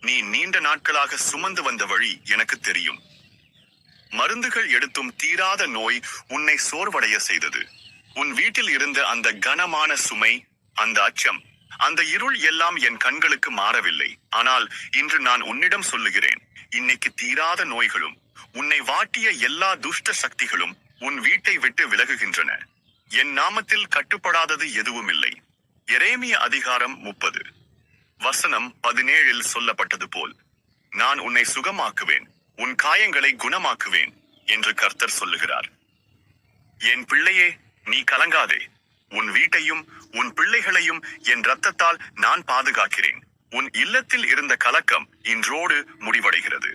நீ நீண்ட நாட்களாக சுமந்து வந்த வழி எனக்கு தெரியும். மருந்துகள் எடுத்தும் தீராத நோய் உன்னை சோர்வடைய செய்தது. உன் வீட்டில் இருந்த அந்த கனமான சுமை, அந்த அச்சம், அந்த இருள் எல்லாம் என் கண்களுக்கு மாறவில்லை. ஆனால் இன்று நான் உன்னிடம் சொல்லுகிறேன், இன்னைக்கு தீராத நோய்களும் உன்னை வாட்டிய எல்லா துஷ்ட சக்திகளும் உன் வீட்டை விட்டு விலகுகின்றன. என் நாமத்தில் கட்டுப்படாதது எதுவுமில்லை. எரேமியா அதிகாரம் 30 வசனம் 17 சொல்லப்பட்டது போல், நான் உன்னை சுகமாக்குவேன், உன் காயங்களை குணமாக்குவேன் என்று கர்த்தர் சொல்லுகிறார். என் பிள்ளையே, நீ கலங்காதே. உன் வீட்டையும் உன் பிள்ளைகளையும் என் இரத்தத்தால் நான் பாதுகாக்கிறேன். உன் இல்லத்தில் இருந்த கலக்கம் இன்றோடு முடிவடைகிறது.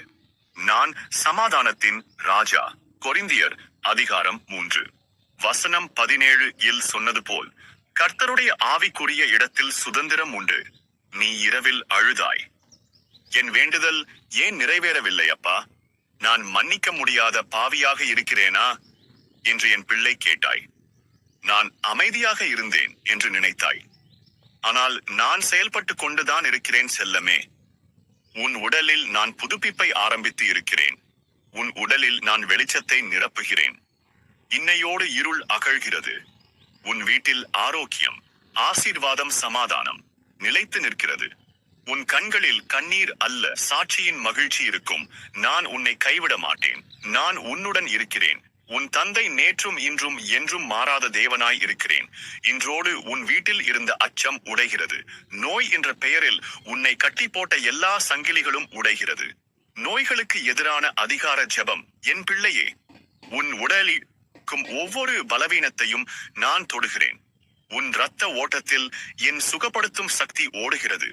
நான் சமாதானத்தின் ராஜா. கொரிந்தியர் அதிகாரம் 3 வசனம் 17 சொன்னது போல், கர்த்தருடைய ஆவிக்குரிய இடத்தில் சுதந்திரம் உண்டு. நீ இரவில் அழுதாய், என் வேண்டுதல் ஏன் நிறைவேறவில்லை அப்பா? நான் மன்னிக்க முடியாத பாவியாக இருக்கிறேனா என்று என் பிள்ளை கேட்டாய். நான் அமைதியாக இருந்தேன் என்று நினைத்தாய். ஆனால் நான் செயல்பட்டு கொண்டுதான் இருக்கிறேன் செல்லமே. உன் உடலில் நான் புதுப்பிப்பை ஆரம்பித்து இருக்கிறேன். உன் உடலில் நான் வெளிச்சத்தை நிரப்புகிறேன். இன்னையோடு இருள் அகழ்கிறது. உன் வீட்டில் ஆரோக்கியம், ஆசீர்வாதம், சமாதானம் நிலைத்து நிற்கிறது. உன் கண்களில் கண்ணீர் அல்ல, சாட்சியின் மகிழ்ச்சி இருக்கும். நான் உன்னை கைவிட மாட்டேன். நான் உன்னுடன் இருக்கிறேன். உன் தந்தை நேற்றும் இன்றும் என்றும் மாறாத தேவனாய் இருக்கிறேன். இன்றோடு உன் வீட்டில் இருந்த அச்சம் உடைகிறது. நோய் என்ற பெயரில் உன்னை கட்டி போட்ட எல்லா சங்கிலிகளும் உடைகிறது. நோய்களுக்கு எதிரான அதிகார ஜெபம். என் பிள்ளையே, உன் உடலில் ஒவ்வொரு பலவீனத்தையும் நான் தொடுகிறேன். உன் இரத்த ஓட்டத்தில் என் சுகப்படுத்தும் சக்தி ஓடுகிறது.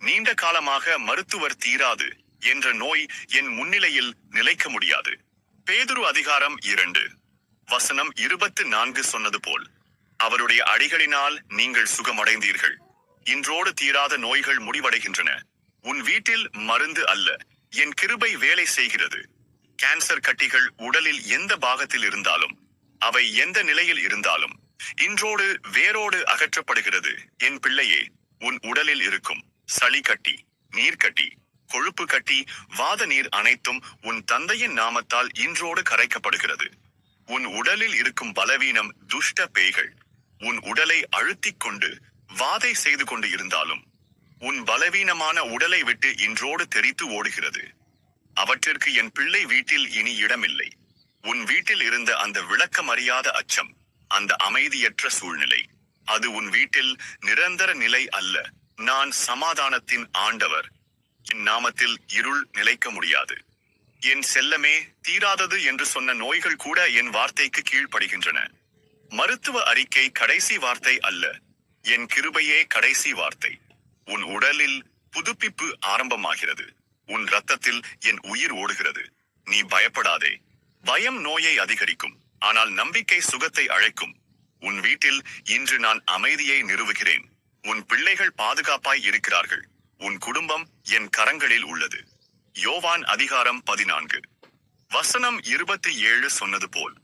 நீண்ட காலமாக மருத்துவர் தீராது என்ற நோய் என் முன்னிலையில் நிலைக்க முடியாது. பேதுரு அதிகாரம் 2 வசனம் 24 சொன்னது போல், அவருடைய அடிகளினால் நீங்கள் சுகமடைந்தீர்கள். இன்றோடு தீராத நோய்கள் முடிவடைகின்றன. உன் வீட்டில் மருந்து அல்ல, என் கிருபை வேலை செய்கிறது. கேன்சர் கட்டிகள் உடலில் எந்த பாகத்தில் இருந்தாலும், அவை எந்த நிலையில் இருந்தாலும் இன்றோடு வேரோடு அகற்றப்படுகிறது. என் பிள்ளையே, உன் உடலில் இருக்கும் சளி கட்டி, நீர்க்கட்டி, கொழுப்பு கட்டி, வாத நீர் அனைத்தும் உன் தந்தையின் நாமத்தால் இன்றோடு கரைக்கப்படுகிறது. உன் உடலில் இருக்கும் பலவீனம் துஷ்ட பேய்கள் உன் உடலை அழுத்திக் கொண்டு வாதை செய்து கொண்டு இருந்தாலும், உன் பலவீனமான உடலை விட்டு இன்றோடு தெரித்து ஓடுகிறது. அவற்றிற்கு என் பிள்ளை வீட்டில் இனி இடமில்லை. உன் வீட்டில் இருந்த அந்த விளக்கமறியாத அச்சம், அந்த அமைதியற்ற சூழ்நிலை, அது உன் வீட்டில் நிரந்தர நிலை அல்ல. நான் சமாதானத்தின் ஆண்டவர். என் நாமத்தில் இருள் நிலைக்க முடியாது. என் செல்லமே, தீராதது என்று சொன்ன நோய்கள் கூட என் வார்த்தைக்கு கீழ்ப்படுகின்றன. மருத்துவ அறிக்கை கடைசி வார்த்தை அல்ல, என் கிருபையே கடைசி வார்த்தை. உன் உடலில் புதுப்பிப்பு ஆரம்பமாகிறது. உன் இரத்தத்தில் என் உயிர் ஓடுகிறது. நீ பயப்படாதே. பயம் நோயை அதிகரிக்கும், ஆனால் நம்பிக்கை சுகத்தை அழைக்கும். உன் வீட்டில் இன்று நான் அமைதியை நிறுவுகிறேன். உன் பிள்ளைகள் பாதுகாப்பாய் இருக்கிறார்கள். உன் குடும்பம் என் கரங்களில் உள்ளது. யோவான் அதிகாரம் 14 வசனம் 27 சொன்னது போல்,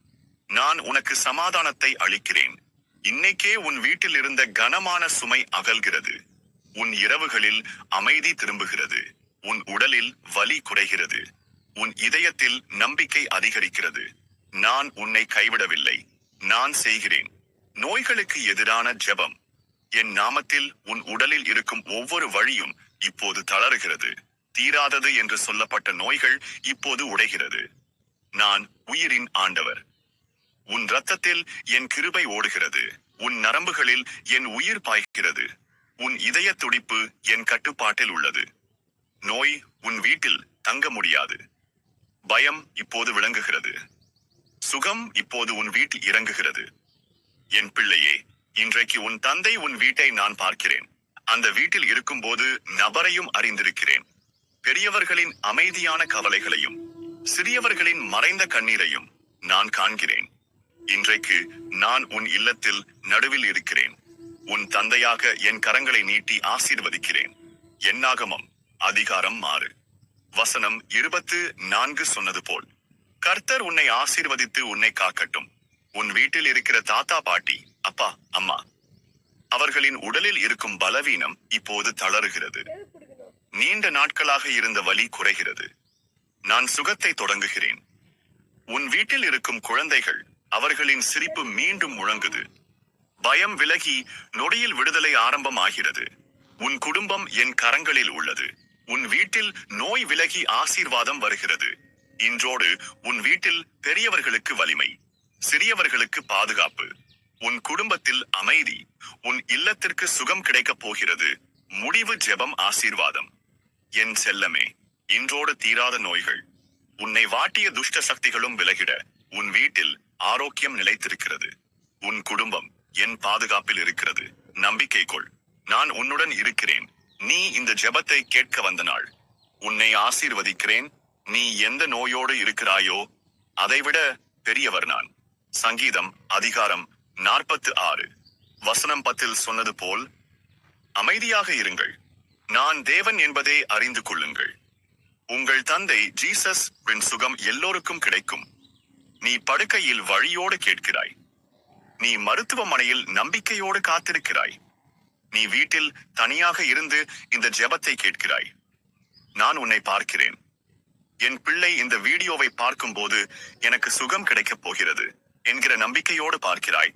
நான் உனக்கு சமாதானத்தை அளிக்கிறேன். இன்னைக்கே உன் வீட்டில் இருந்த கனமான சுமை அகல்கிறது. உன் இரவுகளில் அமைதி திரும்புகிறது. உன் உடலில் வலி குறைகிறது. உன் இதயத்தில் நம்பிக்கை அதிகரிக்கிறது. நான் உன்னை கைவிடவில்லை. நான் செய்கிறேன். நோய்களுக்கு எதிரான ஜெபம். என் நாமத்தில் உன் உடலில் இருக்கும் ஒவ்வொரு வழியும் இப்போது தளருகிறது. தீராதது என்று சொல்லப்பட்ட நோய்கள் இப்போது உடைகிறது. நான் உயிரின் ஆண்டவர். உன் இரத்தத்தில் என் கிருபை ஓடுகிறது. உன் நரம்புகளில் என் உயிர் பாய்கிறது. உன் இதய துடிப்பு என் கட்டுப்பாட்டில் உள்ளது. நோய் உன் வீட்டில் தங்க முடியாது. பயம் இப்போது விளங்குகிறது. சுகம் இப்போது உன் வீட்டில் இறங்குகிறது. என் பிள்ளையே, இன்றைக்கு உன் தந்தை உன் வீட்டை நான் பார்க்கிறேன். அந்த வீட்டில் இருக்கும்போது நபரையும் அறிந்திருக்கிறேன். பெரியவர்களின் அமைதியான கவலைகளையும் சிறியவர்களின் மறைந்த கண்ணீரையும் நான் காண்கிறேன். இன்றைக்கு நான் உன் இல்லத்தில் நடுவில் இருக்கிறேன். உன் தந்தையாக என் கரங்களை நீட்டி ஆசீர்வதிக்கிறேன். என்னாகமம் அதிகாரம் 6 வசனம் 24 சொன்னது போல், கர்த்தர் உன்னை ஆசீர்வதித்து உன்னை காக்கட்டும். உன் வீட்டில் இருக்கிற தாத்தா, பாட்டி, அப்பா, அம்மா, அவர்களின் உடலில் இருக்கும் பலவீனம் இப்போது தளருகிறது. நீண்ட நாட்களாக இருந்த வலி குறைகிறது. நான் சுகத்தை தொடங்குகிறேன். உன் வீட்டில் இருக்கும் குழந்தைகள், அவர்களின் சிரிப்பு மீண்டும் முழங்குது. பயம் விலகி நொடியில் விடுதலை ஆரம்பம் ஆகிறது. உன் குடும்பம் என் கரங்களில் உள்ளது. உன் வீட்டில் நோய் விலகி ஆசீர்வாதம் வருகிறது. இன்றோடு உன் வீட்டில் பெரியவர்களுக்கு வலிமை, சிறியவர்களுக்கு பாதுகாப்பு, உன் குடும்பத்தில் அமைதி, உன் இல்லத்திற்கு சுகம் கிடைக்கப் போகிறது. முடிவு ஜெபம் ஆசீர்வாதம். என் செல்லமே, இன்றோடு தீராத நோய்கள், உன்னை வாட்டிய துஷ்ட சக்திகளும் விலகிட உன் வீட்டில் ஆரோக்கியம் நிலைத்திருக்கிறது. உன் குடும்பம் என் பாதுகாப்பில் இருக்கிறது. நம்பிக்கை கொள். நான் உன்னுடன் இருக்கிறேன். நீ இந்த ஜெபத்தை கேட்க வந்த நாள். உன்னை ஆசீர்வதிக்கிறேன். நீ எந்த நோயோடு இருக்கிறாயோ அதைவிட பெரியவர் நான். சங்கீதம் அதிகாரம் 46 வசனம் 10 சொன்னது போல், அமைதியாக இருங்கள், நான் தேவன் என்பதை அறிந்து கொள்ளுங்கள். உங்கள் தந்தை ஜீசஸ் வின் சுகம் எல்லோருக்கும் கிடைக்கும். நீ படுக்கையில் வழியோடு கேட்கிறாய். நீ மருத்துவமனையில் நம்பிக்கையோடு காத்திருக்கிறாய். நீ வீட்டில் தனியாக இருந்து இந்த ஜெபத்தை கேட்கிறாய். நான் உன்னை பார்க்கிறேன். என் பிள்ளை இந்த வீடியோவை பார்க்கும்போது எனக்கு சுகம் கிடைக்கப் போகிறது என்கிற நம்பிக்கையோடு பார்க்கிறாய்.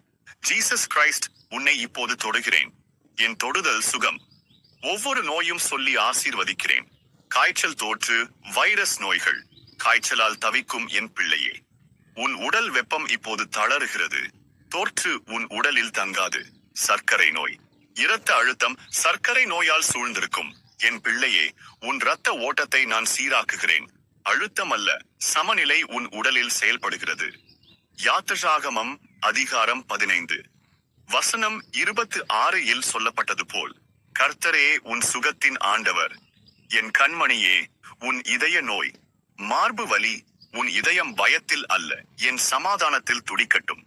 ஜீசஸ் கிரைஸ்ட் உன்னை இப்போது தொடுகிறேன். என் தொடுதல் சுகம். ஒவ்வொரு நோயும் சொல்லி ஆசீர்வதிக்கிறேன். காய்ச்சல் தோற்று, வைரஸ் நோய்கள், காய்ச்சலால் தவிக்கும் என் பிள்ளையே, உன் உடல் வெப்பம் இப்போது தளறுகிறது. தோற்று உன் உடலில் தங்காது. சர்க்கரை நோய், இரத்த அழுத்தம் சர்க்கரை நோயால் சூழ்ந்திருக்கும் என் பிள்ளையே, உன் இரத்த ஓட்டத்தை நான் சீராக்குகிறேன். அழுத்தம் அல்ல, சமநிலை உன் உடலில் செயல்படுகிறது. யாத்திராகமம் அதிகாரம் 15 வசனம் 26 சொல்லப்பட்டது போல், கர்த்தரே உன் சுகத்தின் ஆண்டவர். என் கண்மணியே, உன் இதய நோய், மார்பு வலி, உன் இதயம் பயத்தில் அல்ல, என் சமாதானத்தில் துடிக்கட்டும்.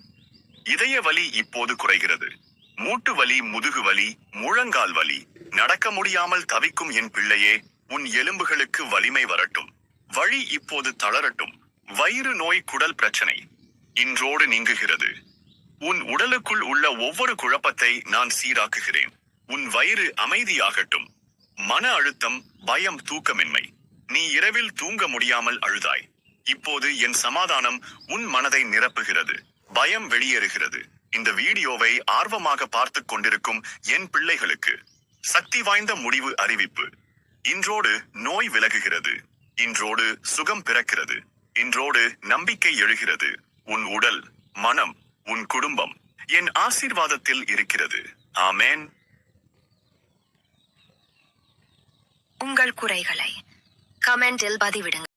இதய வலி இப்போது குறைகிறது. மூட்டு வலி, முதுகு வலி, முழங்கால் வலி, நடக்க முடியாமல் தவிக்கும் என் பிள்ளையே, உன் எலும்புகளுக்கு வலிமை வரட்டும். வழி இப்போது தளரட்டும். வயிறு நோய், குடல் பிரச்சனை இன்றோடு நீங்குகிறது. உன் உடலுக்குள் உள்ள ஒவ்வொரு குழப்பத்தை நான் சீராக்குகிறேன். உன் வயிறு அமைதியாகட்டும். மன அழுத்தம், பயம், தூக்கமின்மை, நீ இரவில் தூங்க முடியாமல் அழுதாய். இப்போது என் சமாதானம் உன் மனதை நிரப்புகிறது. பயம் வெளியேறுகிறது. இந்த வீடியோவை ஆர்வமாக பார்த்து கொண்டிருக்கும் என் பிள்ளைகளுக்கு சக்தி வாய்ந்த முடிவு அறிவிப்பு. இன்றோடு நோய் விலகுகிறது. இன்றோடு சுகம் பிறக்கிறது. இன்றோடு நம்பிக்கை எழுகிறது. உன் உடல், மனம், உன் குடும்பம் என் ஆசீர்வாதத்தில் இருக்கிறது. ஆமென். உங்கள் குறைகளை கமெண்டில் பதிவிடுங்கள்.